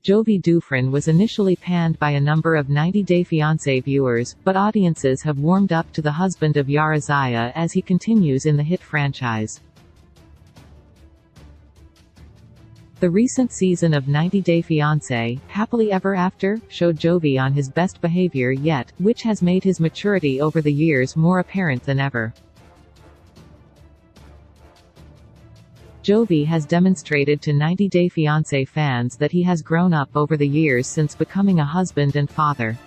Jovi Dufren was initially panned by a number of 90 Day Fiancé viewers, but audiences have warmed up to the husband of Yara Zaya as he continues in the hit franchise. The recent season of 90 Day Fiancé, Happily Ever After, showed Jovi on his best behavior yet, which has made his maturity over the years more apparent than ever. Jovi has demonstrated to 90 Day Fiancé fans that he has grown up over the years since becoming a husband and father.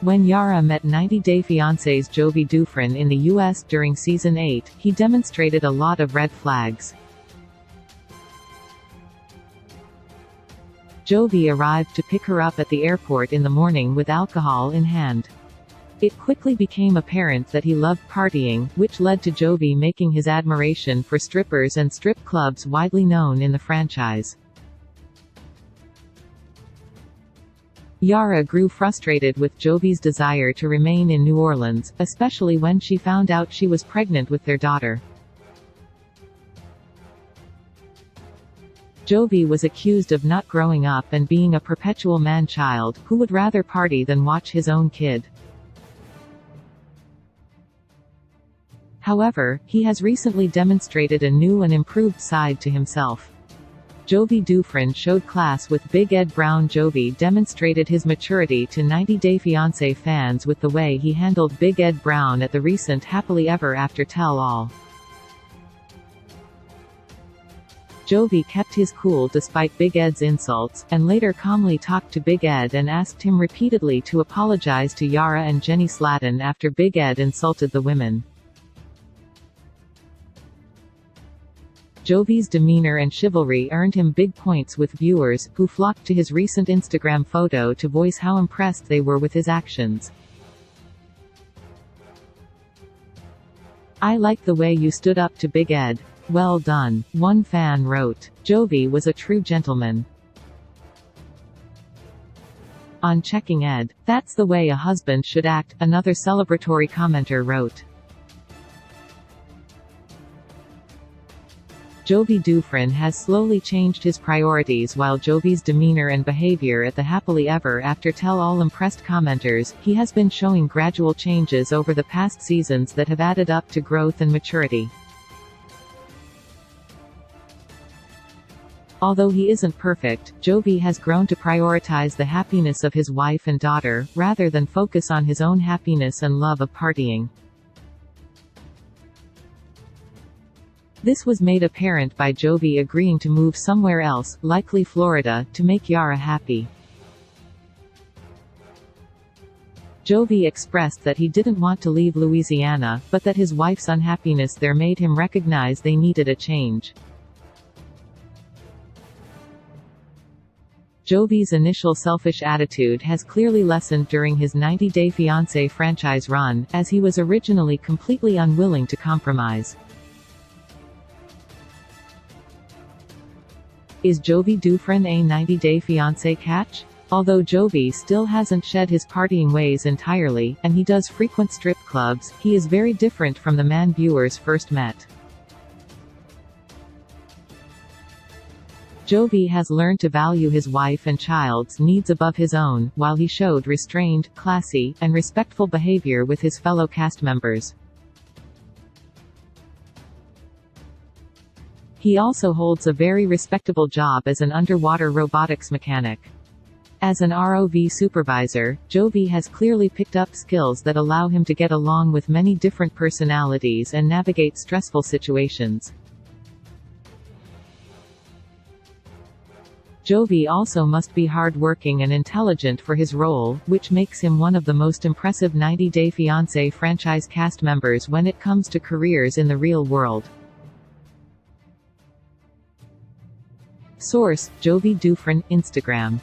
When Yara met 90 Day Fiancé's Jovi Dufren in the US during Season 8, he demonstrated a lot of red flags. Jovi arrived to pick her up at the airport in the morning with alcohol in hand. It quickly became apparent that he loved partying, which led to Jovi making his admiration for strippers and strip clubs widely known in the franchise. Yara grew frustrated with Jovi's desire to remain in New Orleans, especially when she found out she was pregnant with their daughter. Jovi was accused of not growing up and being a perpetual man-child, who would rather party than watch his own kid. However, he has recently demonstrated a new and improved side to himself. Jovi Dufren showed class with Big Ed Brown. Jovi demonstrated his maturity to 90 Day Fiancé fans with the way he handled Big Ed Brown at the recent Happily Ever After tell-all. Jovi kept his cool despite Big Ed's insults, and later calmly talked to Big Ed and asked him repeatedly to apologize to Yara and Jenny Slaton after Big Ed insulted the women. Jovi's demeanor and chivalry earned him big points with viewers, who flocked to his recent Instagram photo to voice how impressed they were with his actions. "I like the way you stood up to Big Ed. Well done," one fan wrote. "Jovi was a true gentleman." On checking Ed, "That's the way a husband should act," another celebratory commenter wrote. Jovi Dufren has slowly changed his priorities. While Jovi's demeanor and behavior at the Happily Ever After tell-all impressed commenters, he has been showing gradual changes over the past seasons that have added up to growth and maturity. Although he isn't perfect, Jovi has grown to prioritize the happiness of his wife and daughter, rather than focus on his own happiness and love of partying. This was made apparent by Jovi agreeing to move somewhere else, likely Florida, to make Yara happy. Jovi expressed that he didn't want to leave Louisiana, but that his wife's unhappiness there made him recognize they needed a change. Jovi's initial selfish attitude has clearly lessened during his 90 Day Fiancé franchise run, as he was originally completely unwilling to compromise. Is Jovi Dufren a 90 Day Fiancé catch? Although Jovi still hasn't shed his partying ways entirely, and he does frequent strip clubs, he is very different from the man viewers first met. Jovi has learned to value his wife and child's needs above his own, while he showed restrained, classy, and respectful behavior with his fellow cast members. He also holds a very respectable job as an underwater robotics mechanic. As an ROV supervisor, Jovi has clearly picked up skills that allow him to get along with many different personalities and navigate stressful situations. Jovi also must be hard-working and intelligent for his role, which makes him one of the most impressive 90 Day Fiancé franchise cast members when it comes to careers in the real world. Source: Jovi Dufren, Instagram.